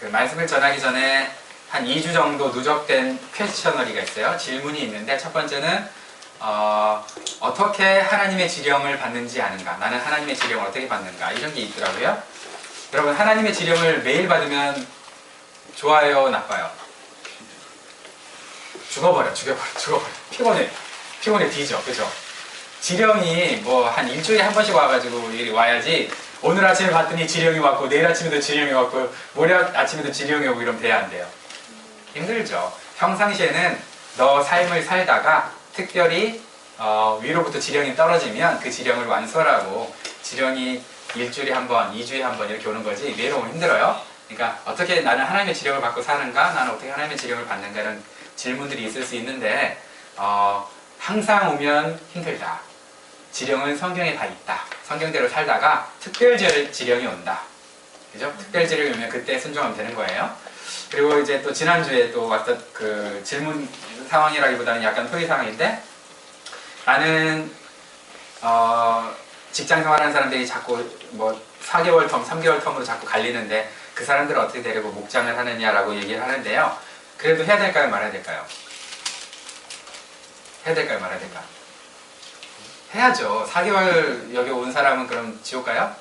그 말씀을 전하기 전에 한 2주 정도 누적된 퀘스처너리가 있어요. 질문이 있는데 첫 번째는 어떻게 하나님의 지령을 받는지 아는가? 나는 하나님의 지령을 어떻게 받는가? 이런 게 있더라고요. 여러분, 하나님의 지령을 매일 받으면 좋아요, 나빠요? 죽어버려. 피곤해 뒤져. 그죠? 지령이 뭐 한 일주일에 한 번씩 와가지고 이리 와야지, 오늘 아침에 봤더니 지령이 왔고 내일 아침에도 지령이 왔고 모레 아침에도 지령이 오고 이러면 돼야 안 돼요? 힘들죠. 평상시에는 너 삶을 살다가 특별히 위로부터 지령이 떨어지면 그 지령을 완수하라고, 지령이 일주일에 한 번, 2주에 한 번 이렇게 오는 거지 매일 오면 힘들어요. 그러니까 어떻게 나는 하나님의 지령을 받고 사는가? 나는 어떻게 하나님의 지령을 받는가? 이런 질문들이 있을 수 있는데 항상 오면 힘들다. 지령은 성경에 다 있다. 성경대로 살다가 특별 지령이 온다. 그죠? 특별 지령이 오면 그때 순종하면 되는 거예요. 그리고 이제 또 지난주에 또 왔던 그 질문 상황이라기보다는 약간 토의 상황인데, 나는 직장 생활하는 사람들이 자꾸 뭐 4개월 텀, 3개월 텀으로 자꾸 갈리는데 그 사람들을 어떻게 데리고 목장을 하느냐라고 얘기를 하는데요. 그래도 해야 될까요? 말아야 될까요? 해야 될까요? 말아야 될까요? 해야죠. 4개월 여기 온 사람은 그럼 지옥 가요?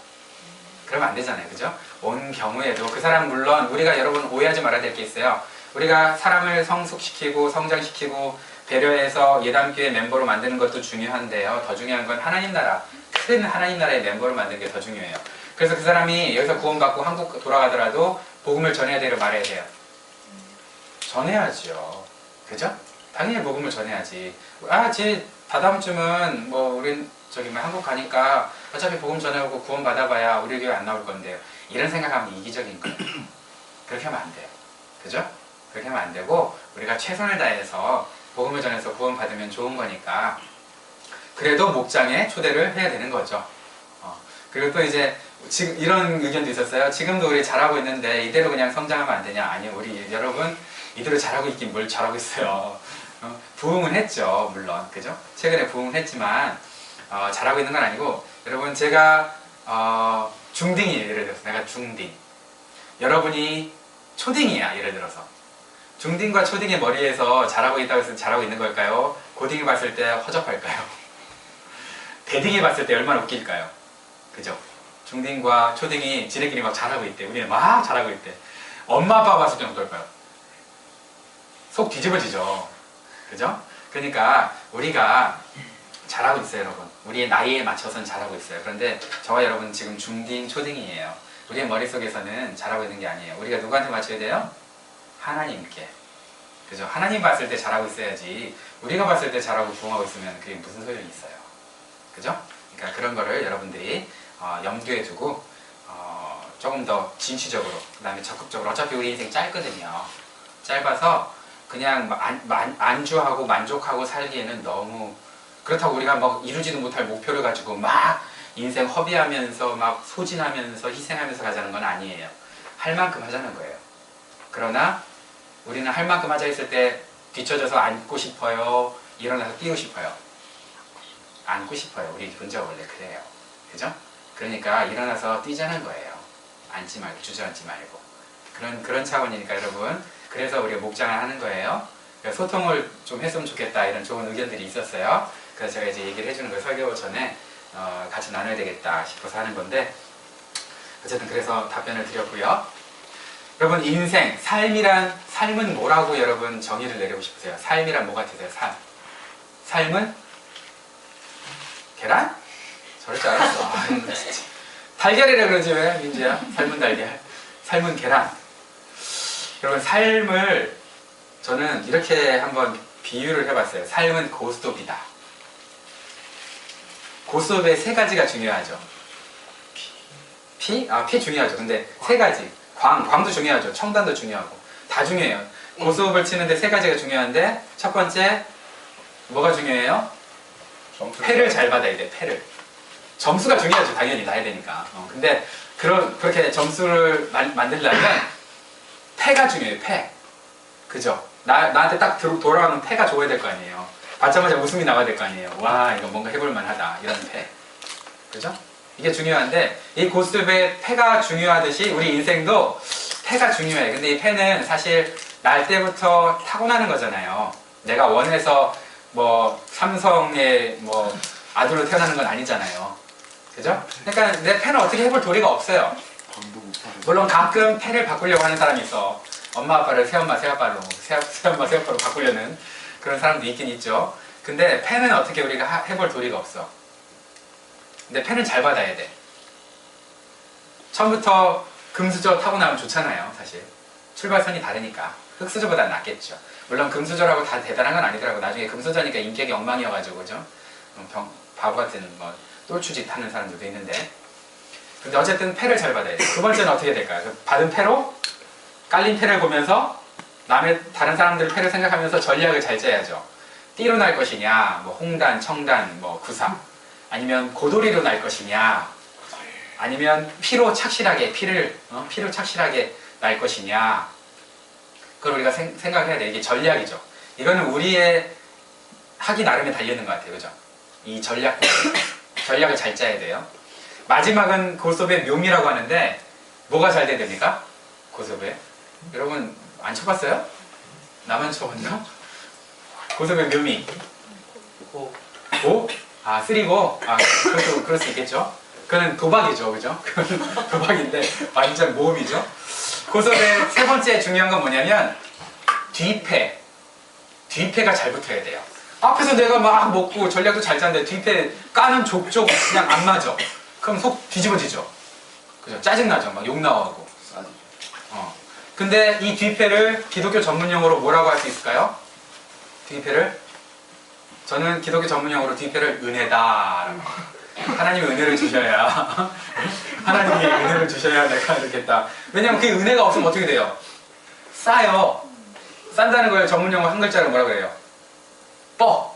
그러면 안 되잖아요. 그죠? 온 경우에도 그 사람, 물론 우리가, 여러분 오해하지 말아야 될 게 있어요. 우리가 사람을 성숙시키고 성장시키고 배려해서 예담교회 멤버로 만드는 것도 중요한데요. 더 중요한 건 하나님 나라, 큰 하나님 나라의 멤버로 만드는 게 더 중요해요. 그래서 그 사람이 여기서 구원받고 한국 돌아가더라도 복음을 전해야 돼요? 말해야 돼요? 전해야죠. 그죠? 당연히 복음을 전해야지. 쟤 다다음 주면 뭐 우린 저기 뭐 한국 가니까 어차피 복음 전해오고 구원 받아봐야 우리 교회 안 나올 건데요. 이런 생각하면 이기적인 거예요. 그렇게 하면 안 돼요. 그죠? 그렇게 하면 안 되고, 우리가 최선을 다해서 복음을 전해서 구원 받으면 좋은 거니까 그래도 목장에 초대를 해야 되는 거죠. 그리고 또 이제 지금 이런 의견도 있었어요. 지금도 우리 잘하고 있는데 이대로 그냥 성장하면 안 되냐? 아니요, 우리 여러분 이대로 잘하고 있긴 뭘 잘하고 있어요. 부흥은 했죠, 물론. 그죠? 최근에 부흥은 했지만 잘하고 있는 건 아니고, 여러분 제가 중딩이에요. 예를 들어서 내가 중딩, 여러분이 초딩이야. 예를 들어서 중딩과 초딩의 머리에서 잘하고 있다고 해서 잘하고 있는 걸까요? 고딩이 봤을 때 허접할까요? 대딩이 봤을 때 얼마나 웃길까요? 그죠? 중딩과 초딩이 지네끼리 막 잘하고 있대. 우리는 막 잘하고 있대. 엄마 아빠 봤을 때는 어떨까요? 속 뒤집어지죠. 그죠? 그러니까 우리가 잘하고 있어요, 여러분. 우리의 나이에 맞춰서는 잘하고 있어요. 그런데 저와 여러분 지금 중딩, 초딩이에요. 우리의 머릿속에서는 잘하고 있는 게 아니에요. 우리가 누구한테 맞춰야 돼요? 하나님께. 그죠? 하나님 봤을 때 잘하고 있어야지, 우리가 봤을 때 잘하고 부흥하고 있으면 그게 무슨 소용이 있어요. 그죠? 그러니까 그런 거를 여러분들이 염두에 두고 조금 더 진취적으로, 그 다음에 적극적으로, 어차피 우리 인생 짧거든요. 짧아서 그냥 안주하고 만족하고 살기에는 너무, 그렇다고 우리가 막 이루지도 못할 목표를 가지고 막 인생 허비하면서 막 소진하면서 희생하면서 가자는 건 아니에요. 할 만큼 하자는 거예요. 그러나 우리는 할 만큼 하자 했을 때 뒤쳐져서 앉고 싶어요? 일어나서 뛰고 싶어요? 앉고 싶어요. 우리 본chất 원래 그래요. 그죠? 그러니까 일어나서 뛰자는 거예요. 앉지 말고, 주저앉지 말고. 그런 차원이니까 여러분, 그래서 우리가 목장을 하는 거예요. 그러니까 소통을 좀 했으면 좋겠다, 이런 좋은 의견들이 있었어요. 그래서 제가 이제 얘기를 해주는 거, 설교 전에 같이 나눠야 되겠다 싶어서 하는 건데, 어쨌든 그래서 답변을 드렸고요. 여러분, 인생, 삶은 뭐라고 여러분 정의를 내리고 싶으세요? 삶이란 뭐 같으세요? 삶은? 계란? 저럴 줄 알았어. 진짜. 달걀이라 그러지 왜, 민지야? 삶은 달걀. 삶은 계란. 여러분, 삶을 저는 이렇게 한번 비유를 해봤어요. 삶은 고스톱이다. 고스톱에 세 가지가 중요하죠. 피? 피 중요하죠. 근데 세 가지. 광도 중요하죠. 청단도 중요하고. 다 중요해요. 고스톱을 치는데 세 가지가 중요한데, 첫 번째, 뭐가 중요해요? 패를 잘 받아야 돼, 패를. 점수가 중요하죠. 당연히 나야 되니까. 근데 그렇게 점수를 만들려면 패가 중요해요. 패. 그죠? 나한테 딱 돌아오는 패가 좋아야 될 거 아니에요. 받자마자 웃음이 나와야 될 거 아니에요. 와, 이거 뭔가 해볼 만하다, 이런 패. 그죠? 이게 중요한데, 이 고스톱의 패가 중요하듯이 우리 인생도 패가 중요해. 근데 이 패는 사실 날 때부터 타고나는 거잖아요. 내가 원해서 뭐 삼성의 뭐 아들로 태어나는 건 아니잖아요. 그죠? 그러니까 내 패는 어떻게 해볼 도리가 없어요. 물론 가끔 패를 바꾸려고 하는 사람이 있어. 엄마 아빠를 새엄마 새아빠로 새엄마 새아빠로 바꾸려는 그런 사람도 있긴 있죠. 근데 패는 어떻게 우리가 해볼 도리가 없어. 근데 패는 잘 받아야 돼. 처음부터 금수저 타고 나면 좋잖아요. 사실 출발선이 다르니까 흑수저보다 낫겠죠. 물론 금수저라고 다 대단한 건 아니더라고. 나중에 금수저니까 인격이 엉망이어가지고 그죠? 바보 같은 뭐 똘추짓 하는 사람들도 있는데, 근데 어쨌든 패를 잘 받아야 돼. 두 번째는 어떻게 될까요? 그 받은 패로 깔린 패를 보면서 다른 사람들 패를 생각하면서 전략을 잘 짜야죠. 띠로 날 것이냐, 뭐 홍단, 청단, 뭐 구사, 아니면 고도리로 날 것이냐, 아니면 피로 착실하게 피로 착실하게 날 것이냐. 그걸 우리가 생각해야 돼. 이게 전략이죠. 이거는 우리의 하기 나름에 달려있는 것 같아요. 그죠? 이 전략을 잘 짜야 돼요. 마지막은 고소배 묘미라고 하는데, 뭐가 잘 돼야 됩니까? 고소배. 여러분 안 쳐봤어요? 나만 쳐봤나? 고소배 묘미. 고? 아, 쓰리고? 아, 그것도 그럴 수 있겠죠? 그건 도박이죠, 그죠? 그건 도박인데 완전 모험이죠. 고소배 세 번째 중요한 건 뭐냐면 뒤패가 잘 붙어야 돼요. 앞에서 내가 막 먹고 전략도 잘 짰는데 뒤패 까는 족족 그냥 안 맞아. 그럼 속 뒤집어지죠. 그죠? 짜증나죠. 막 욕 나오고. 근데 이 뒤패를 기독교 전문용어로 뭐라고 할 수 있을까요? 뒤패를? 저는 기독교 전문용어로 뒤패를 은혜다. 하나님이 은혜를 주셔야 하나님이 은혜를 주셔야 내가 이렇게 했다. 왜냐면 그 은혜가 없으면 어떻게 돼요? 싸요. 싼다는 거예요. 전문용어 한 글자로 뭐라 그래요? 뻑.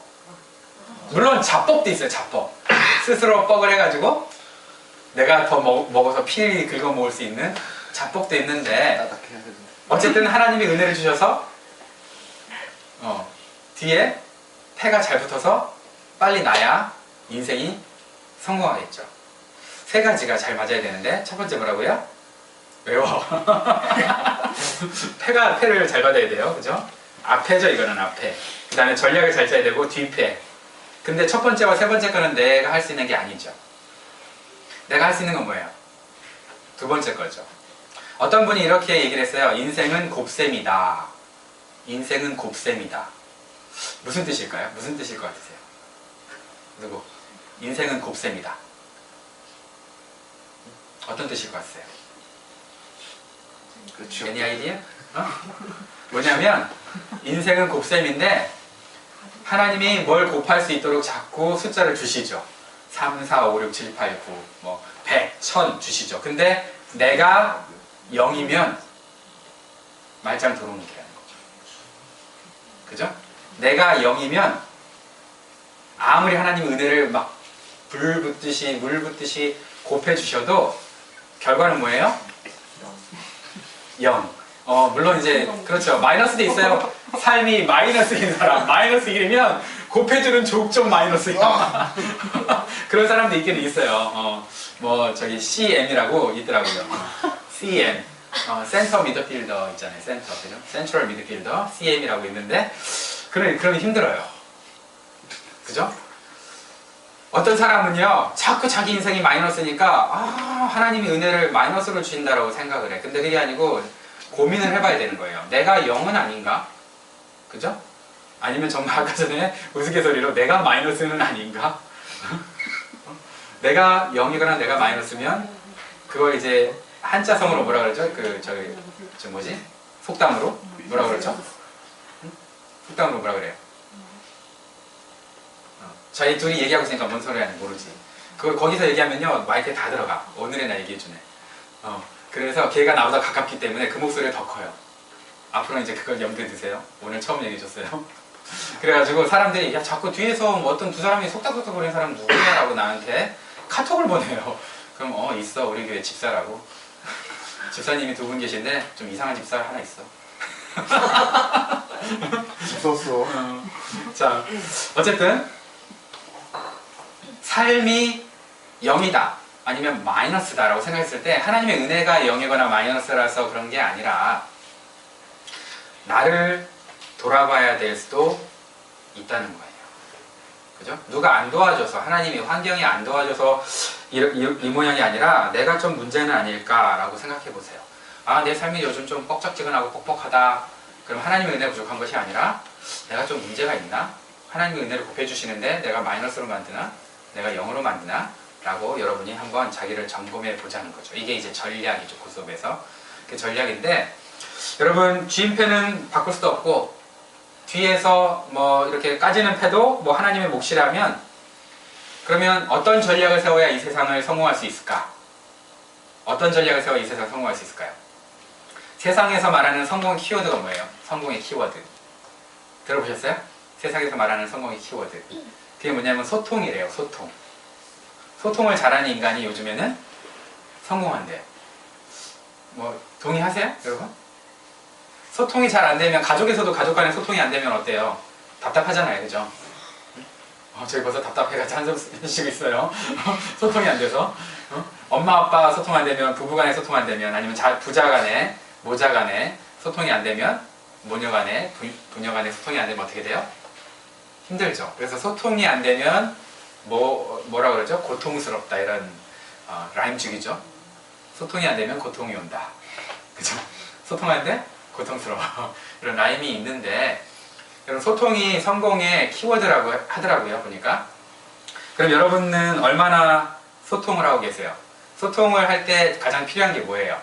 물론 자뻑도 있어요. 자뻑. 스스로 뻑을 해가지고 내가 더 먹어서 피 긁어 먹을 수 있는 자뻑도 있는데, 어쨌든 하나님이 은혜를 주셔서 뒤에 패가 잘 붙어서 빨리 나야 인생이 성공하겠죠. 세 가지가 잘 맞아야 되는데, 첫 번째 뭐라고요? 외워. 패를 잘 받아야 돼요. 그죠? 앞패죠. 이거는 앞패. 그 다음에 전략을 잘 짜야 되고 뒤패. 근데 첫 번째와 세 번째 거는 내가 할 수 있는 게 아니죠. 내가 할 수 있는 건 뭐예요? 두 번째 거죠. 어떤 분이 이렇게 얘기를 했어요. 인생은 곱셈이다. 인생은 곱셈이다. 무슨 뜻일까요? 무슨 뜻일 것 같으세요? 누구? 인생은 곱셈이다. 어떤 뜻일 것 같으세요? 그렇죠. Any idea? 뭐냐면 인생은 곱셈인데 하나님이 뭘 곱할 수 있도록 자꾸 숫자를 주시죠. 3, 4, 5, 6, 7, 8, 9, 뭐 100, 1000 주시죠. 근데 내가 0이면 말짱 도루묵이라는 거죠. 그죠? 내가 0이면 아무리 하나님 은혜를 막 불 붙듯이 물 붙듯이 곱해 주셔도 결과는 뭐예요? 0. 물론 이제 그렇죠. 마이너스도 있어요. 삶이 마이너스인 사람, 마이너스 1이면 곱해주는 족족 마이너스야. 그런 사람도 있긴 있어요. 뭐 저기 CM이라고 있더라고요. CM, 센터 미드필더 있잖아요. 센터, 그죠? 센트럴 미드필더, CM이라고 있는데 그러면 힘들어요. 그죠? 어떤 사람은요, 자꾸 자기 인생이 마이너스니까 하나님이 은혜를 마이너스로 주신다라고 생각을 해. 근데 그게 아니고 고민을 해봐야 되는 거예요. 내가 0은 아닌가? 그죠? 아니면 정말 아까 전에 우스갯소리로 내가 마이너스는 아닌가? 내가 0이거나 내가 마이너스면 그걸 이제 한자성으로 뭐라 그러죠? 저 뭐지? 속담으로? 뭐라 그러죠? 속담으로 뭐라 그래요? 저희 둘이 얘기하고 있으니까 뭔 소리 하는지 모르지. 그걸 거기서 얘기하면요 마이크에 다 들어가. 오늘의 나 얘기해주네. 그래서 걔가 나보다 가깝기 때문에 그 목소리가 더 커요. 앞으로 이제 그걸 염두에 두세요. 오늘 처음 얘기해줬어요. 그래가지고 사람들이 야 자꾸 뒤에서 뭐 어떤 두 사람이 속닥속닥 거리는 사람 누구야? 라고 나한테 카톡을 보내요. 그럼 있어. 우리 교회 집사라고. 집사님이 두 분 계신데 좀 이상한 집사 하나 있어. 집었어. 자, 어쨌든 삶이 0이다. 아니면 마이너스다라고 생각했을 때 하나님의 은혜가 0이거나 마이너스라서 그런 게 아니라 나를 돌아봐야 될 수도 있다는 거예요. 그죠? 누가 안 도와줘서, 하나님이 환경이 안 도와줘서 이 모양이 아니라 내가 좀 문제는 아닐까라고 생각해 보세요. 아, 내 삶이 요즘 좀 뻑적지근하고 뻑뻑하다. 그럼 하나님의 은혜 부족한 것이 아니라 내가 좀 문제가 있나? 하나님의 은혜를 곱해주시는데 내가 마이너스로 만드나? 내가 0으로 만드나? 라고 여러분이 한번 자기를 점검해 보자는 거죠. 이게 이제 전략이죠. 그 수업에서. 그 전략인데, 여러분 주임패는 바꿀 수도 없고 뒤에서 뭐 이렇게 까지는 패도 뭐 하나님의 몫이라면, 그러면 어떤 전략을 세워야 이 세상을 성공할 수 있을까? 어떤 전략을 세워야 이 세상을 성공할 수 있을까요? 세상에서 말하는 성공의 키워드가 뭐예요? 성공의 키워드 들어보셨어요? 세상에서 말하는 성공의 키워드, 그게 뭐냐면 소통이래요. 소통을 잘하는 인간이 요즘에는 성공한대요. 뭐 동의하세요? 여러분? 소통이 잘 안 되면, 가족에서도 가족 간에 소통이 안 되면 어때요? 답답하잖아요. 그죠? 저희 벌써 답답해가지고 한숨 쉬고 있어요. 소통이 안 돼서. 엄마 아빠 소통 안 되면, 부부 간에 소통 안 되면, 아니면 부자 간에, 모자 간에 소통이 안 되면, 모녀 간에, 부녀 간에 소통이 안 되면 어떻게 돼요? 힘들죠. 그래서 소통이 안 되면 뭐라 그러죠? 고통스럽다, 이런 라임축이죠. 소통이 안 되면 고통이 온다. 그죠? 소통하는데 고통스러워. 이런 라임이 있는데, 여러분 소통이 성공의 키워드라고 하더라고요, 보니까. 그럼 여러분은 얼마나 소통을 하고 계세요? 소통을 할 때 가장 필요한 게 뭐예요?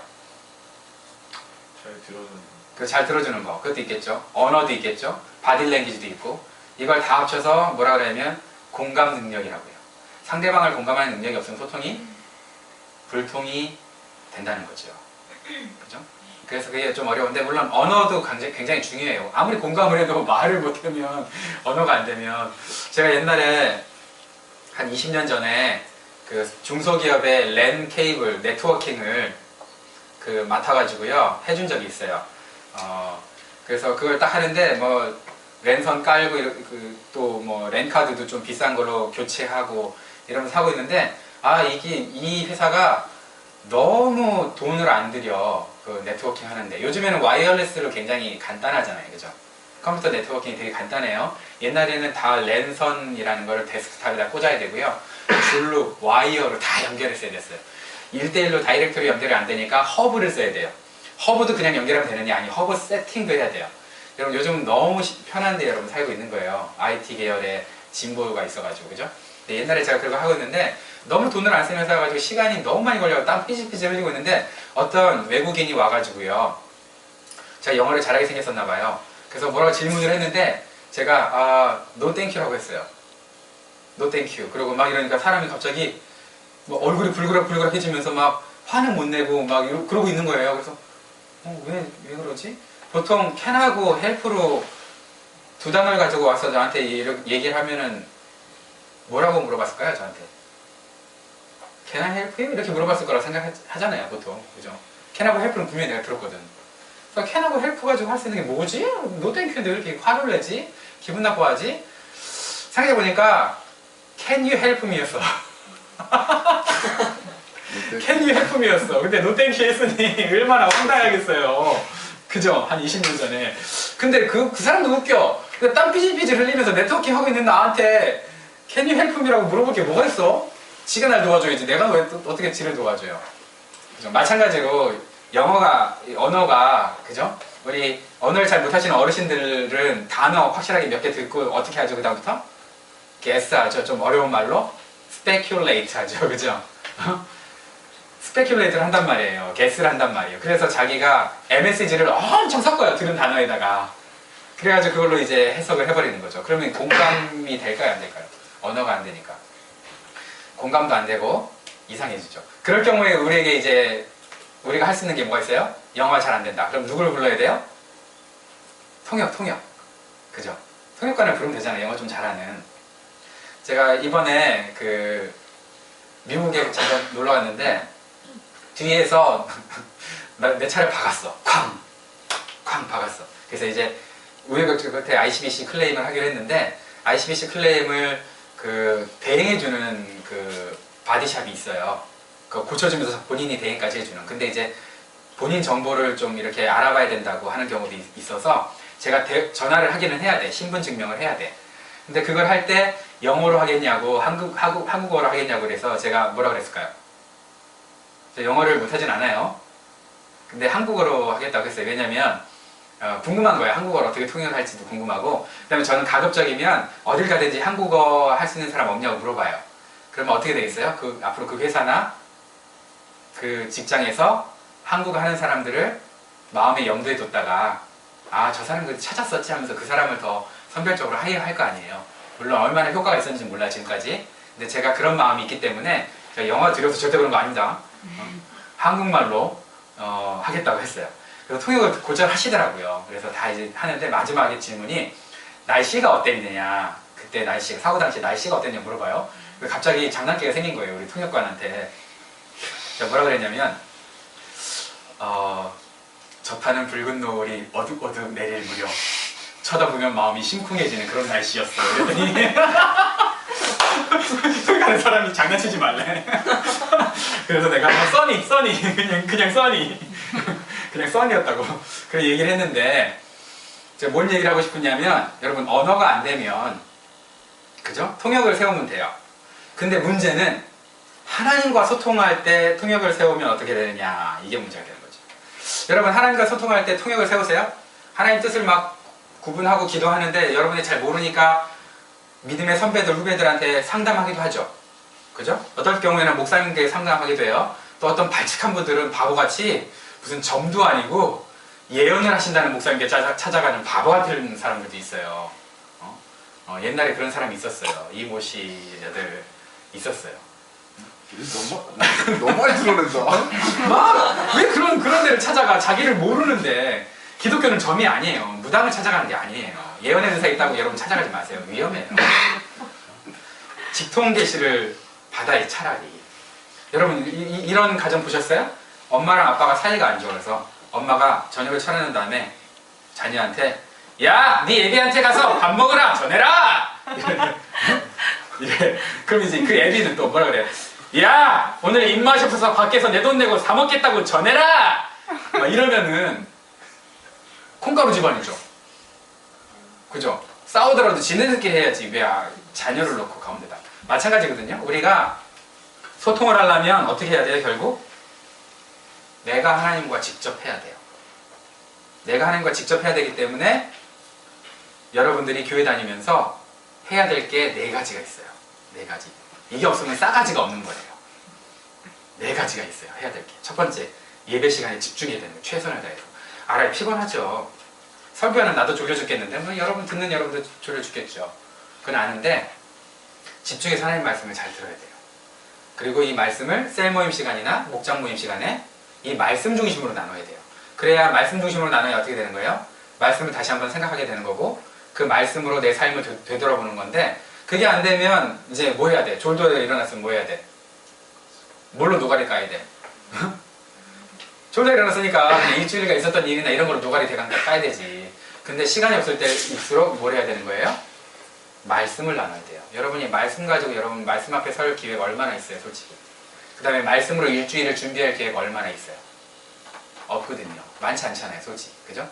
잘 들어주는 거. 그것도 있겠죠. 언어도 있겠죠. 바디랭귀지도 있고. 이걸 다 합쳐서 뭐라 그러냐면 공감 능력이라고요. 상대방을 공감하는 능력이 없으면 소통이 불통이 된다는 거죠. 그죠? 그래서 그게 좀 어려운데, 물론 언어도 굉장히 중요해요. 아무리 공감을 해도 말을 못하면, 언어가 안 되면. 제가 옛날에 한 20년 전에 그 중소기업의 랜 케이블 네트워킹을 맡아가지고요 해준 적이 있어요. 그래서 그걸 딱 하는데 뭐 랜선 깔고 또 뭐 랜카드도 좀 비싼 걸로 교체하고 이러면서 하고 있는데, 이 회사가 너무 돈을 안 들여, 그 네트워킹 하는데. 요즘에는 와이어리스로 굉장히 간단하잖아요. 그죠? 컴퓨터 네트워킹이 되게 간단해요. 옛날에는 다 랜선이라는 걸 데스크탑에다 꽂아야 되고요. 줄로, 와이어로 다 연결했어야 됐어요. 1대1로 다이렉트로 연결이 안 되니까 허브를 써야 돼요. 허브도 그냥 연결하면 되느냐? 아니, 허브 세팅도 해야 돼요. 여러분 요즘 너무 편한데 여러분 살고 있는 거예요. IT 계열의 진보가 있어가지고. 그죠? 근데 옛날에 제가 그거 하고 있는데 너무 돈을 안 쓰는 회사여가지고 시간이 너무 많이 걸려서 땀 삐질삐질 흘리고 있는데, 어떤 외국인이 와가지고요, 제가 영어를 잘하게 생겼었나봐요. 그래서 뭐라고 질문을 했는데 제가 no thank you라고 했어요. no thank you. 그리고 막 이러니까 사람이 갑자기 뭐 얼굴이 불그락불그락해지면서 막 화는 못 내고 막 그러고 있는 거예요. 그래서 왜 그러지? 보통 can하고 help로 두 단어를 가지고 와서 저한테 이렇게 얘기를 하면은 뭐라고 물어봤을까요? 저한테 can I help you? 이렇게 물어봤을 거라고 생각하잖아요, 보통. 그죠? can하고 help는 분명히 내가 들었거든. 그래서 can하고 help 가지고 할 수 있는 게 뭐지? no thank you인데 왜 이렇게 화를 내지? 기분 나빠하지? 생각해보니까 can you help me였어. can you help me였어. 근데 no thank you 했으니 얼마나 황당하겠어요. 그죠? 한 20년 전에. 근데 그 사람도 웃겨. 땀 삐질삐질 흘리면서 네트워킹 하고 있는 나한테 can you help me라고 물어볼 게 뭐가 있어? 지가 날 도와줘야지. 내가 왜 어떻게 지를 도와줘요? 그죠? 마찬가지로 언어가, 그죠? 우리 언어를 잘 못하시는 어르신들은 단어 확실하게 몇 개 듣고 어떻게 하죠? 그 다음부터? guess 하죠. 좀 어려운 말로 speculate 하죠. 그죠? speculate를 한단 말이에요. guess를 한단 말이에요. 그래서 자기가 MSG를 엄청 섞어요. 들은 단어에다가. 그래가지고 그걸로 이제 해석을 해버리는 거죠. 그러면 공감이 될까요? 안 될까요? 언어가 안 되니까. 공감도 안 되고 이상해지죠. 그럴 경우에 우리에게 이제 우리가 할 수 있는 게 뭐가 있어요? 영어가 잘 안 된다. 그럼 누구를 불러야 돼요? 통역. 그죠? 통역관을 부르면 되잖아요. 영어 좀 잘하는. 제가 이번에 미국에 잠깐 놀러 갔는데 뒤에서 내 차를 박았어. 쾅 박았어. 그래서 이제 우리가 그때 ICBC 클레임을 하기로 했는데, ICBC 클레임을 대행해주는 바디샵이 있어요. 고쳐주면서 본인이 대행까지 해주는. 근데 이제 본인 정보를 좀 이렇게 알아봐야 된다고 하는 경우도 있어서 제가 전화를 하기는 해야 돼. 신분 증명을 해야 돼. 근데 그걸 할 때 영어로 하겠냐고 한국어로 하겠냐고 그래서 제가 뭐라 그랬을까요? 저 영어를 못하진 않아요. 근데 한국어로 하겠다고 했어요. 왜냐면 궁금한 거예요. 한국어를 어떻게 통역을 할지도 궁금하고, 그 다음에 저는 가급적이면 어딜 가든지 한국어 할 수 있는 사람 없냐고 물어봐요. 그러면 어떻게 되겠어요? 앞으로 그 회사나 그 직장에서 한국어 하는 사람들을 마음에 염두에 뒀다가 저 사람 그 찾았었지 하면서 그 사람을 더 선별적으로 하이어할 거 아니에요. 물론 얼마나 효과가 있었는지 몰라요, 지금까지. 근데 제가 그런 마음이 있기 때문에 제가 영어 들여서 절대 그런 거 아닙니다. 한국말로 하겠다고 했어요. 그래서 통역을 곧잘 하시더라고요. 그래서 다 이제 하는데 마지막에 질문이 날씨가 어땠느냐. 그때 사고 당시 날씨가 어땠냐 물어봐요. 갑자기 장난기가 생긴 거예요, 우리 통역관한테. 제가 뭐라 그랬냐면 접하는 붉은 노을이 어둑어둑 내릴 무렵 쳐다보면 마음이 심쿵해지는 그런 날씨였어요. 그랬더니 통역하는 사람이 장난치지 말래. 그래서 내가 써니 그냥 써니 그냥 써니였다고 그런 얘기를 했는데, 제가 뭘 얘기를 하고 싶었냐면, 여러분 언어가 안 되면 그죠? 통역을 세우면 돼요. 근데 문제는 하나님과 소통할 때 통역을 세우면 어떻게 되느냐, 이게 문제가 되는 거죠. 여러분 하나님과 소통할 때 통역을 세우세요? 하나님 뜻을 막 구분하고 기도하는데 여러분이 잘 모르니까 믿음의 선배들 후배들한테 상담하기도 하죠. 그죠? 어떨 경우에는 목사님께 상담하기도 해요. 또 어떤 발칙한 분들은 바보같이 무슨 점도 아니고 예언을 하신다는 목사님께 찾아가는 바보 같은 사람들도 있어요. 옛날에 그런 사람이 있었어요. 이모 씨들 있었어요. 너무 많이 드러낸다. 왜 그런 데를 찾아가? 자기를 모르는데. 기독교는 점이 아니에요. 무당을 찾아가는 게 아니에요. 예언의 은사 있다고 여러분 찾아가지 마세요. 위험해요. 직통 계시를 받아야 차라리. 여러분 이런 가정 보셨어요? 엄마랑 아빠가 사이가 안 좋아서 엄마가 저녁을 차려놓은 다음에 자녀한테 야! 네 애비한테 가서 밥 먹으라! 전해라! 이래. 그럼 이제 그 애비는 또 뭐라 그래? 야! 오늘 입맛이 없어서 밖에서 내 돈 내고 사 먹겠다고 전해라! 막 이러면은 콩가루 집안이죠. 그죠? 싸우더라도 지네들끼리 해야지 왜 자녀를 놓고 가운데다. 마찬가지거든요. 우리가 소통을 하려면 어떻게 해야 돼요? 결국 내가 하나님과 직접 해야 돼요. 내가 하나님과 직접 해야 되기 때문에 여러분들이 교회 다니면서 해야 될 게 4가지가 있어요. 4가지. 이게 없으면 싸가지가 없는 거예요. 4가지가 있어요. 해야 될 게. 첫 번째, 예배 시간에 집중해야 되는 거예요. 최선을 다해서. 알아요. 피곤하죠. 설교하는 나도 졸려 죽겠는데 뭐 여러분 듣는 여러분도 졸려 죽겠죠. 그건 아는데 집중해서 하나님 말씀을 잘 들어야 돼요. 그리고 이 말씀을 셀 모임 시간이나 목장 모임 시간에 이 말씀 중심으로 나눠야 돼요. 그래야 말씀 중심으로 나눠야 어떻게 되는 거예요? 말씀을 다시 한번 생각하게 되는 거고 그 말씀으로 내 삶을 되돌아보는 건데, 그게 안 되면 이제 뭐 해야 돼? 졸도에 일어났으면 뭐 해야 돼? 뭘로 노가리 까야 돼? 졸도에 일어났으니까 일주일간 있었던 일이나 이런 걸로 노가리 대강 까야 되지. 근데 시간이 없을 때일수록 뭘 해야 되는 거예요? 말씀을 나눠야 돼요. 여러분이 말씀 가지고 여러분 말씀 앞에 설 기회가 얼마나 있어요, 솔직히. 그 다음에 말씀으로 일주일을 준비할 기회가 얼마나 있어요? 없거든요. 많지 않잖아요, 솔직히. 그죠?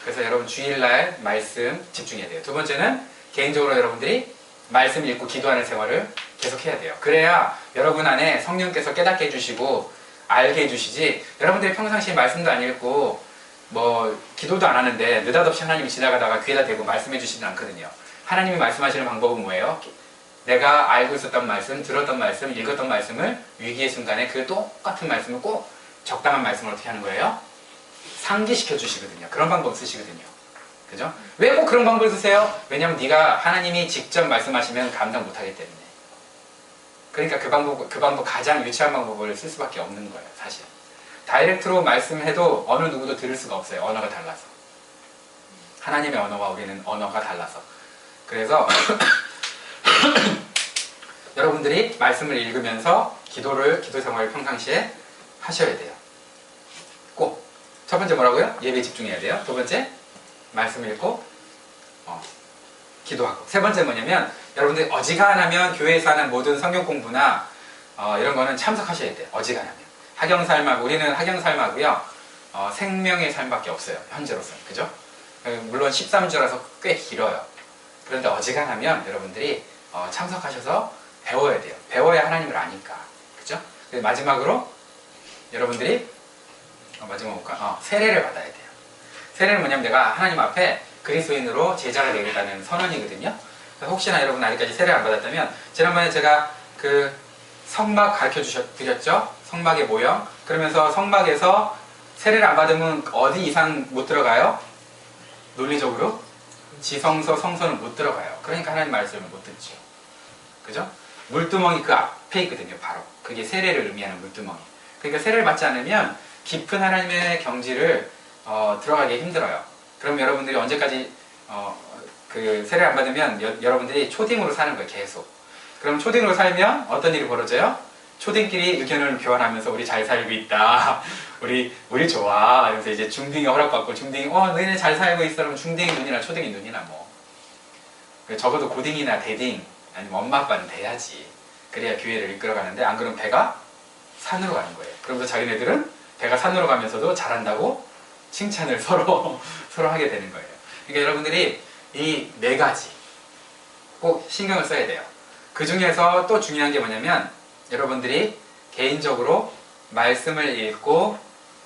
그래서 여러분 주일날 말씀 집중해야 돼요. 두 번째는 개인적으로 여러분들이 말씀 읽고 기도하는 생활을 계속 해야 돼요. 그래야 여러분 안에 성령께서 깨닫게 해주시고 알게 해주시지, 여러분들이 평상시에 말씀도 안 읽고 뭐 기도도 안 하는데 느닷없이 하나님이 지나가다가 귀에다 대고 말씀해 주시진 않거든요. 하나님이 말씀하시는 방법은 뭐예요? 내가 알고 있었던 말씀, 들었던 말씀, 읽었던 말씀을 위기의 순간에 그 똑같은 말씀을 꼭 적당한 말씀을 어떻게 하는 거예요? 상기시켜 주시거든요. 그런 방법 쓰시거든요. 그죠? 왜 꼭 그런 방법을 쓰세요? 왜냐면 네가 하나님이 직접 말씀하시면 감당 못하기 때문에. 그러니까 그 방법 가장 유치한 방법을 쓸 수밖에 없는 거예요, 사실. 다이렉트로 말씀해도 어느 누구도 들을 수가 없어요. 언어가 달라서. 하나님의 언어와 우리는 언어가 달라서. 그래서 여러분들이 말씀을 읽으면서 기도 생활을 평상시에 하셔야 돼요. 꼭. 첫 번째 뭐라고요? 예배에 집중해야 돼요. 두 번째, 말씀을 읽고 기도하고. 세 번째 뭐냐면, 여러분들이 어지간하면 교회에서 하는 모든 성경 공부나 이런 거는 참석하셔야 돼요. 어지간하면. 학영삶하고 우리는 학영삶하고요. 생명의 삶밖에 없어요. 현재로서는. 그죠? 물론 13주라서 꽤 길어요. 그런데 어지간하면 여러분들이 참석하셔서 배워야 돼요. 배워야 하나님을 아니까. 그죠? 마지막으로 여러분들이 마지막 볼까? 세례를 받아야 돼요. 세례는 뭐냐면 내가 하나님 앞에 그리스도인으로 제자가 되겠다는 선언이거든요. 그래서 혹시나 여러분 아직까지 세례 안 받았다면 지난번에 제가 그 성막 가르쳐 드렸죠? 성막의 모형. 그러면서 성막에서 세례를 안 받으면 어디 이상 못 들어가요? 논리적으로? 지성소, 성소는 못 들어가요. 그러니까 하나님 말씀을 못 듣죠. 그죠? 물두멍이 그 앞에 있거든요, 바로. 그게 세례를 의미하는 물두멍이. 그러니까 세례를 받지 않으면 깊은 하나님의 경지를 들어가기 힘들어요. 그럼 여러분들이 언제까지 그 세례를 안 받으면 여러분들이 초딩으로 사는 거예요, 계속. 그럼 초딩으로 살면 어떤 일이 벌어져요? 초딩끼리 의견을 교환하면서 우리 잘 살고 있다. 우리 좋아. 이러면서 이제 중딩이 허락받고 중딩이 너희네 잘 살고 있어. 그러면 중딩이 눈이나 초딩이 눈이나 뭐. 적어도 고딩이나 대딩 아니면 엄마 아빠는 돼야지. 그래야 교회를 이끌어가는데 안 그러면 배가 산으로 가는 거예요. 그러면서 자기네들은 배가 산으로 가면서도 잘한다고 칭찬을 서로 하게 되는 거예요. 그러니까 여러분들이 이 네 가지 꼭 신경을 써야 돼요. 그 중에서 또 중요한 게 뭐냐면 여러분들이 개인적으로 말씀을 읽고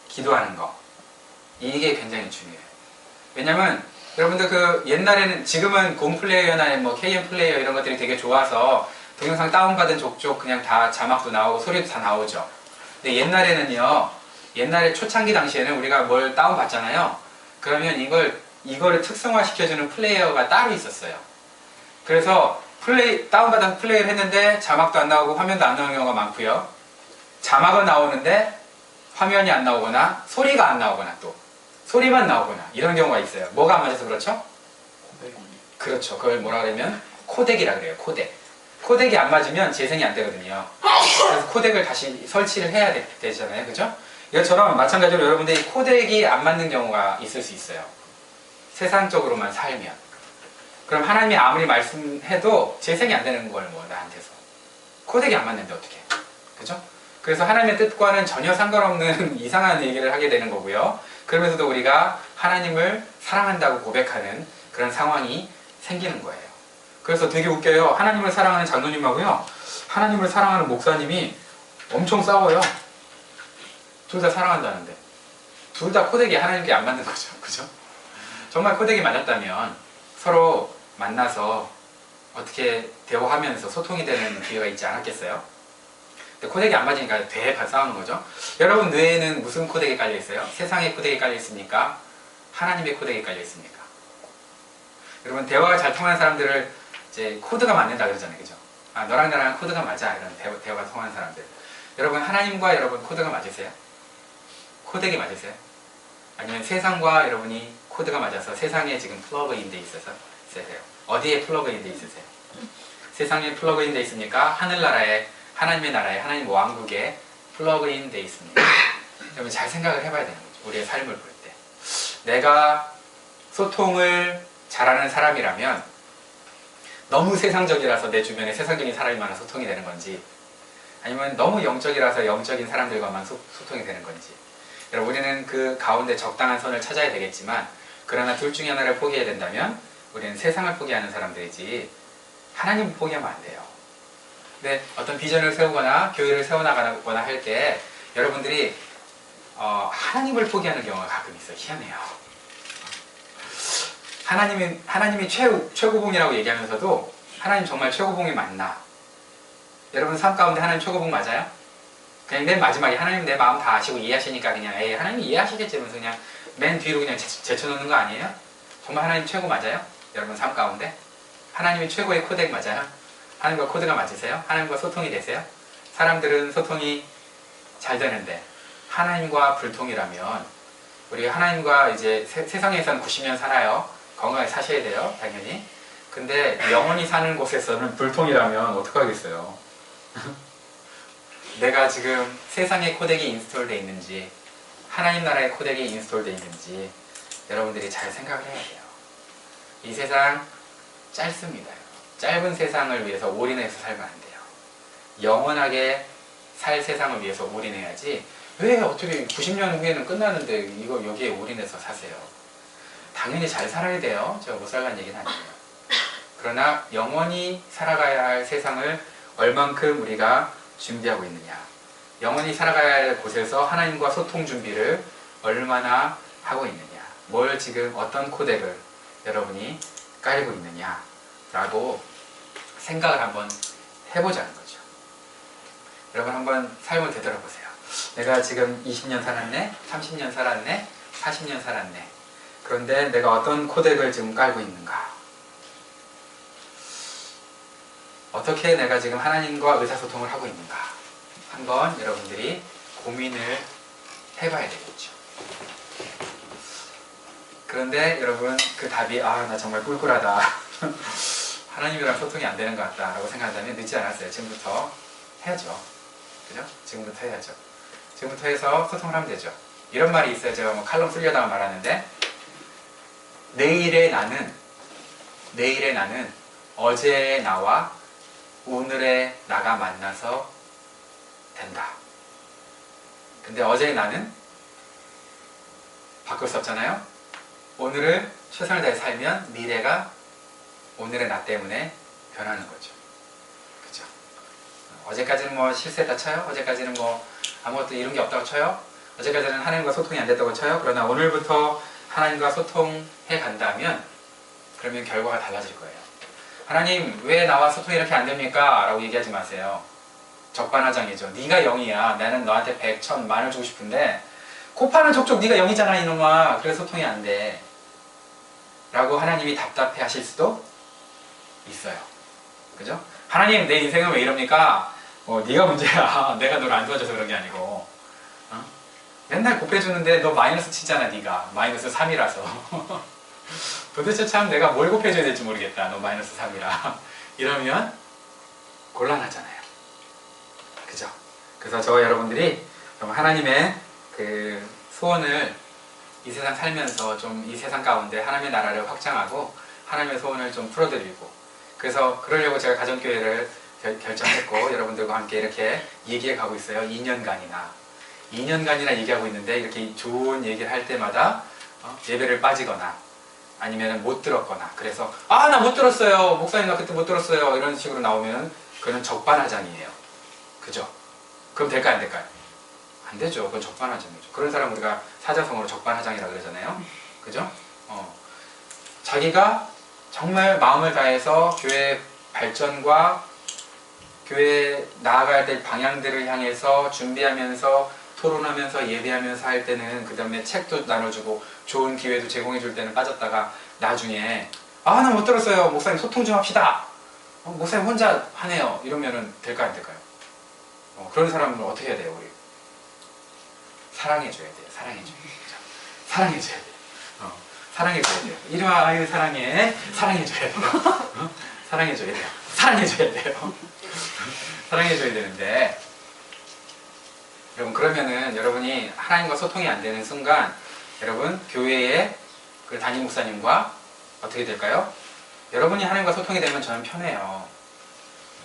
기도하는 거. 이게 굉장히 중요해요. 왜냐면 여러분들 그 옛날에는 지금은 곰 플레이어나 뭐 KM 플레이어 이런 것들이 되게 좋아서 동영상 다운받은 족족 그냥 다 자막도 나오고 소리도 다 나오죠. 근데 옛날에 초창기 당시에는 우리가 뭘 다운받잖아요. 그러면 이거를 특성화시켜주는 플레이어가 따로 있었어요. 그래서 다운받아서 플레이를 했는데 자막도 안 나오고 화면도 안 나오는 경우가 많고요. 자막은 나오는데 화면이 안 나오거나 소리가 안 나오거나 또 소리만 나오거나 이런 경우가 있어요. 뭐가 안 맞아서 그렇죠? 그렇죠. 그걸 뭐라 그러면 코덱이라 그래요. 코덱이 안 맞으면 재생이 안 되거든요. 그래서 코덱을 다시 설치를 해야 되잖아요. 그죠? 이것처럼 마찬가지로 여러분들이 코덱이 안 맞는 경우가 있을 수 있어요. 세상적으로만 살면. 그럼 하나님이 아무리 말씀해도 재생이 안 되는 걸 뭐 나한테서. 코덱이 안 맞는데 어떻게? 그죠? 그래서 하나님의 뜻과는 전혀 상관없는 이상한 얘기를 하게 되는 거고요. 그러면서도 우리가 하나님을 사랑한다고 고백하는 그런 상황이 생기는 거예요. 그래서 되게 웃겨요. 하나님을 사랑하는 장로님하고요. 하나님을 사랑하는 목사님이 엄청 싸워요. 둘 다 사랑한다는데. 둘 다 코덱이 하나님께 안 맞는 거죠. 그죠? 정말 코덱이 맞았다면 서로 만나서 어떻게 대화하면서 소통이 되는 기회가 있지 않았겠어요? 근데 코덱이 안 맞으니까 대판 싸우는 거죠. 여러분 뇌에는 무슨 코덱이 깔려 있어요? 세상의 코덱이 깔려 있습니까? 하나님의 코덱이 깔려 있습니까? 여러분 대화가 잘 통하는 사람들을 이제 코드가 맞는다 그러잖아요. 그죠? 너랑 나랑 코드가 맞아. 이런 대화가 통하는 사람들. 여러분 하나님과 여러분 코드가 맞으세요? 코덱이 맞으세요? 아니면 세상과 여러분이 코드가 맞아서 세상에 지금 플러그인 돼 있으세요? 어디에 플러그인 돼 있으세요? 세상에 플러그인 돼 있습니까? 하늘나라에 하나님의 나라에 하나님 왕국에 플러그인 돼 있습니다. 여러분 잘 생각을 해봐야 되는 거죠. 우리의 삶을 볼 때. 내가 소통을 잘하는 사람이라면 너무 세상적이라서 내 주변에 세상적인 사람이 많아 소통이 되는 건지 아니면 너무 영적이라서 영적인 사람들과만 소통이 되는 건지 여러분 우리는 그 가운데 적당한 선을 찾아야 되겠지만 그러나 둘 중에 하나를 포기해야 된다면 우리는 세상을 포기하는 사람들이지 하나님을 포기하면 안 돼요. 근데 어떤 비전을 세우거나 교회를 세워나가거나 할 때 여러분들이 하나님을 포기하는 경우가 가끔 있어요. 희한해요. 하나님이 최고봉이라고 얘기하면서도 하나님 정말 최고봉이 맞나? 여러분 삶 가운데 하나님 최고봉 맞아요? 그냥 맨 마지막에 하나님 내 마음 다 아시고 이해하시니까 그냥 하나님 이해하시겠지 하면서 그냥 맨 뒤로 그냥 제쳐놓는 거 아니에요? 정말 하나님 최고 맞아요? 여러분 삶 가운데? 하나님이 최고의 코덱 맞아요? 하나님과 코드가 맞으세요? 하나님과 소통이 되세요? 사람들은 소통이 잘 되는데 하나님과 불통이라면 우리 하나님과 이제 세상에서는 90년 살아요. 건강하게 사셔야 돼요. 당연히. 근데 영원히 사는 곳에서는 불통이라면 어떡하겠어요? 내가 지금 세상의 코덱이 인스톨되어 있는지 하나님 나라의 코덱이 인스톨되어 있는지 여러분들이 잘 생각을 해야 돼요. 이 세상 짧습니다. 짧은 세상을 위해서 올인해서 살면 안 돼요. 영원하게 살 세상을 위해서 올인해야지 왜 어떻게 90년 후에는 끝나는데 이거 여기에 올인해서 사세요. 당연히 잘 살아야 돼요. 제가 못 살라는 얘기는 아니에요. 그러나 영원히 살아가야 할 세상을 얼만큼 우리가 준비하고 있느냐, 영원히 살아가야 할 곳에서 하나님과 소통 준비를 얼마나 하고 있느냐, 뭘 지금 어떤 코덱을 여러분이 깔고 있느냐 라고 생각을 한번 해보자는 거죠. 여러분 한번 삶을 되돌아보세요. 내가 지금 20년 살았네, 30년 살았네, 40년 살았네. 그런데 내가 어떤 코덱을 지금 깔고 있는가? 어떻게 내가 지금 하나님과 의사소통을 하고 있는가? 한번 여러분들이 고민을 해봐야 되겠죠. 그런데 여러분 그 답이 나 정말 꿀꿀하다. 하나님이랑 소통이 안 되는 것 같다 라고 생각한다면 늦지 않았어요. 지금부터 해야죠. 그죠? 지금부터 해야죠. 지금부터 해서 소통을 하면 되죠. 이런 말이 있어요. 제가 뭐 칼럼 쓰려다가 말하는데, 내일의 나는 어제의 나와 오늘의 나가 만나서 된다. 근데 어제의 나는 바꿀 수 없잖아요. 오늘을 최선을 다해 살면 미래가 오늘의 나 때문에 변하는 거죠. 그죠? 어제까지는 뭐 실수했다 쳐요. 어제까지는 뭐 아무것도 이룬 게 없다고 쳐요. 어제까지는 하나님과 소통이 안 됐다고 쳐요. 그러나 오늘부터 하나님과 소통해 간다면 그러면 결과가 달라질 거예요. 하나님 왜 나와 소통이 이렇게 안 됩니까? 라고 얘기하지 마세요. 적반하장이죠. 네가 0이야. 나는 너한테 100, 1000, 만을 주고 싶은데 코파는 족족 네가 0이잖아 이놈아. 그래서 소통이 안 돼. 라고 하나님이 답답해 하실 수도 있어요. 그죠? 하나님 내 인생은 왜 이럽니까? 네가 문제야. 내가 너를 안 도와줘서 그런 게 아니고 맨날 곱해주는데 너 마이너스 치잖아. 네가 마이너스 3이라서 도대체 참 내가 뭘 곱해줘야 될지 모르겠다. 너 마이너스 3이라 이러면 곤란하잖아요. 그죠? 그래서 저와 여러분들이 하나님의 그 소원을 이 세상 살면서 좀 이 세상 가운데 하나님의 나라를 확장하고 하나님의 소원을 좀 풀어드리고, 그래서 그러려고 제가 가정교회를 결정했고 여러분들과 함께 이렇게 얘기해 가고 있어요. 2년간이나 얘기하고 있는데, 이렇게 좋은 얘기를 할 때마다 예배를 빠지거나 아니면 못 들었거나, 그래서 나 못 들었어요. 목사님 나 그때 못 들었어요. 이런 식으로 나오면 그건 적반하장이에요. 그죠? 그럼 될까요? 안 될까요? 안 되죠. 그건 적반하장이죠. 그런 사람 우리가 사자성어로 적반하장이라고 그러잖아요. 그죠? 자기가 정말 마음을 다해서 교회 발전과 교회 나아가야 될 방향들을 향해서 준비하면서 토론하면서 예배하면서 할 때는, 그 다음에 책도 나눠주고 좋은 기회도 제공해 줄 때는 빠졌다가 나중에 나 못 들었어요. 목사님 소통 좀 합시다. 목사님 혼자 하네요. 이러면은 될까요? 안 될까요? 그런 사람은 어떻게 해야 돼요? 우리 사랑해줘야 돼요. 사랑해줘야 돼요. 사랑해줘야 돼요. 이리와. 아유 사랑해. 사랑해줘야 돼요. 사랑해줘야 돼요. 사랑해줘야 돼요. 사랑해줘야 되는데, 여러분 그러면은 여러분이 하나님과 소통이 안 되는 순간 여러분 교회의 그 담임 목사님과 어떻게 될까요? 여러분이 하나님과 소통이 되면 저는 편해요.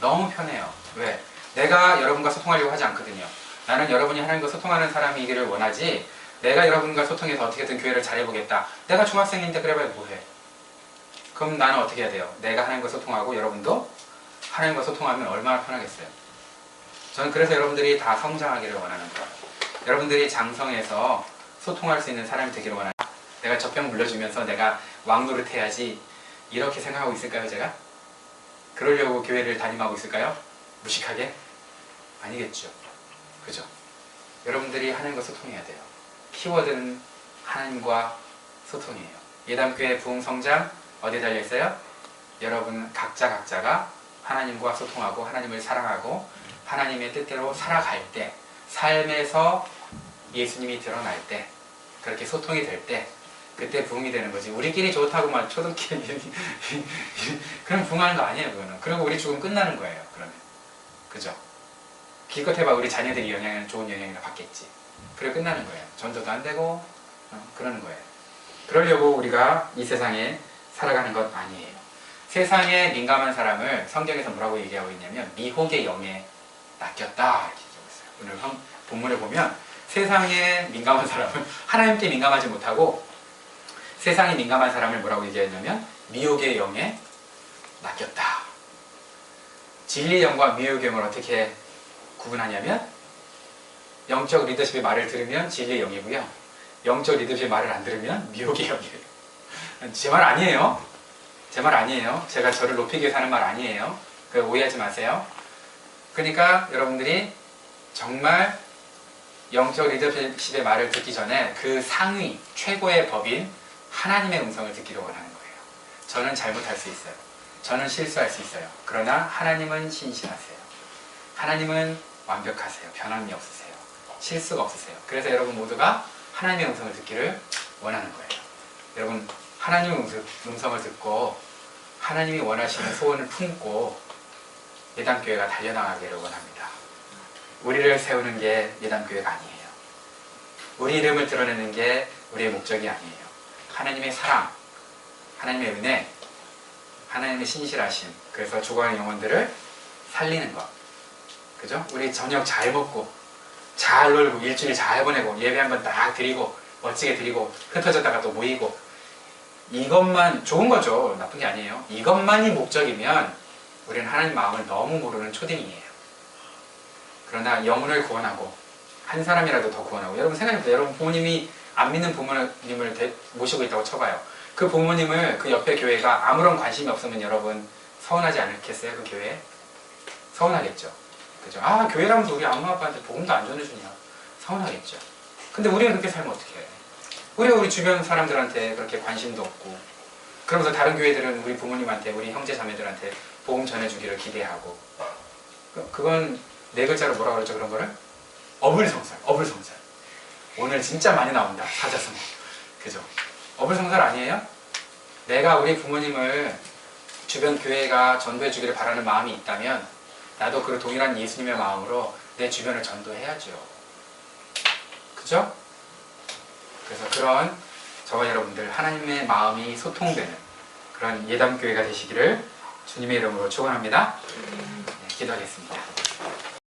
너무 편해요. 왜? 내가 여러분과 소통하려고 하지 않거든요. 나는 여러분이 하나님과 소통하는 사람이기를 원하지, 내가 여러분과 소통해서 어떻게든 교회를 잘해보겠다. 내가 중학생인데 그래봐야 뭐해? 그럼 나는 어떻게 해야 돼요? 내가 하나님과 소통하고 여러분도 하나님과 소통하면 얼마나 편하겠어요? 저는 그래서 여러분들이 다 성장하기를 원하는 거예요. 여러분들이 장성해서 소통할 수 있는 사람이 되기를 원하는 거예요. 내가 젖병 물려주면서 내가 왕노릇 해야지 이렇게 생각하고 있을까요, 제가? 그러려고 교회를 담임하고 있을까요? 무식하게? 아니겠죠. 그죠? 여러분들이 하나님과 소통해야 돼요. 키워드는 하나님과 소통이에요. 예담교회 부흥성장 어디에 달려있어요? 여러분 각자가 하나님과 소통하고 하나님을 사랑하고 하나님의 뜻대로 살아갈 때, 삶에서 예수님이 드러날 때, 그렇게 소통이 될 때, 그때 부흥이 되는 거지. 우리끼리 좋다고 막 초등끼리 그럼 부흥하는 거 아니에요. 그거는. 그리고 우리 죽으면 끝나는 거예요. 그러면. 그죠? 기껏 해봐 우리 자녀들이 영향을, 좋은 영향을 받겠지. 그래 끝나는 거예요. 전도도 안 되고 그러는 거예요. 그러려고 우리가 이 세상에 살아가는 것 아니에요. 세상에 민감한 사람을 성경에서 뭐라고 얘기하고 있냐면 미혹의 영에 낚였다 이렇게 얘기하고 있어요. 오늘 본문을 보면 세상에 민감한 사람은 하나님께 민감하지 못하고 세상에 민감한 사람을 뭐라고 얘기했냐면 미혹의 영에 낚였다. 진리의 영과 미혹의 영을 어떻게 구분하냐면 영적 리더십의 말을 들으면 진리의 영이고요. 영적 리더십의 말을 안 들으면 미혹의 영이에요. 제 말 아니에요. 제 말 아니에요. 제가 저를 높이기 위해서 하는 말 아니에요. 오해하지 마세요. 그러니까 여러분들이 정말 영적 리더십의 말을 듣기 전에 그 상위, 최고의 법인 하나님의 음성을 듣기를 원하는 거예요. 저는 잘못할 수 있어요. 저는 실수할 수 있어요. 그러나 하나님은 신실하세요. 하나님은 완벽하세요. 변함이 없으세요. 실수가 없으세요. 그래서 여러분 모두가 하나님의 음성을 듣기를 원하는 거예요. 여러분 하나님의 음성을 듣고 하나님이 원하시는 소원을 품고 예담교회가 달려나가기를 원합니다. 우리를 세우는 게 예담교회가 아니에요. 우리 이름을 드러내는 게 우리의 목적이 아니에요. 하나님의 사랑, 하나님의 은혜, 하나님의 신실하심, 그래서 죽어가는 영혼들을 살리는 것. 그죠? 우리 저녁 잘 먹고 잘 놀고 일주일 잘 보내고 예배 한번 딱 드리고 멋지게 드리고 흩어졌다가 또 모이고 이것만 좋은 거죠. 나쁜 게 아니에요. 이것만이 목적이면 우리는 하나님 마음을 너무 모르는 초딩이에요. 그러나 영혼을 구원하고 한 사람이라도 더 구원하고 여러분 생각해보세요. 여러분 부모님이 안 믿는 부모님을 모시고 있다고 쳐봐요. 그 부모님을 그 옆에 교회가 아무런 관심이 없으면 여러분 서운하지 않겠어요? 그 교회에? 서운하겠죠. 그죠? 아 교회라면서 우리 엄마 아빠한테 복음도 안 전해주냐 서운하겠죠. 근데 우리는 그렇게 살면 어떻게 해? 우리 주변 사람들한테 그렇게 관심도 없고 그러면서 다른 교회들은 우리 부모님한테 우리 형제 자매들한테 복음 전해주기를 기대하고 그건 네 글자로 뭐라 그러죠 그런 거를? 어불성설. 어불성설. 오늘 진짜 많이 나온다 사자성. 그죠? 어불성설 아니에요? 내가 우리 부모님을 주변 교회가 전도해주기를 바라는 마음이 있다면 나도 그 동일한 예수님의 마음으로 내 주변을 전도해야죠. 그죠? 그래서 그런 저와 여러분들 하나님의 마음이 소통되는 그런 예담교회가 되시기를 주님의 이름으로 축원합니다. 네, 기도하겠습니다.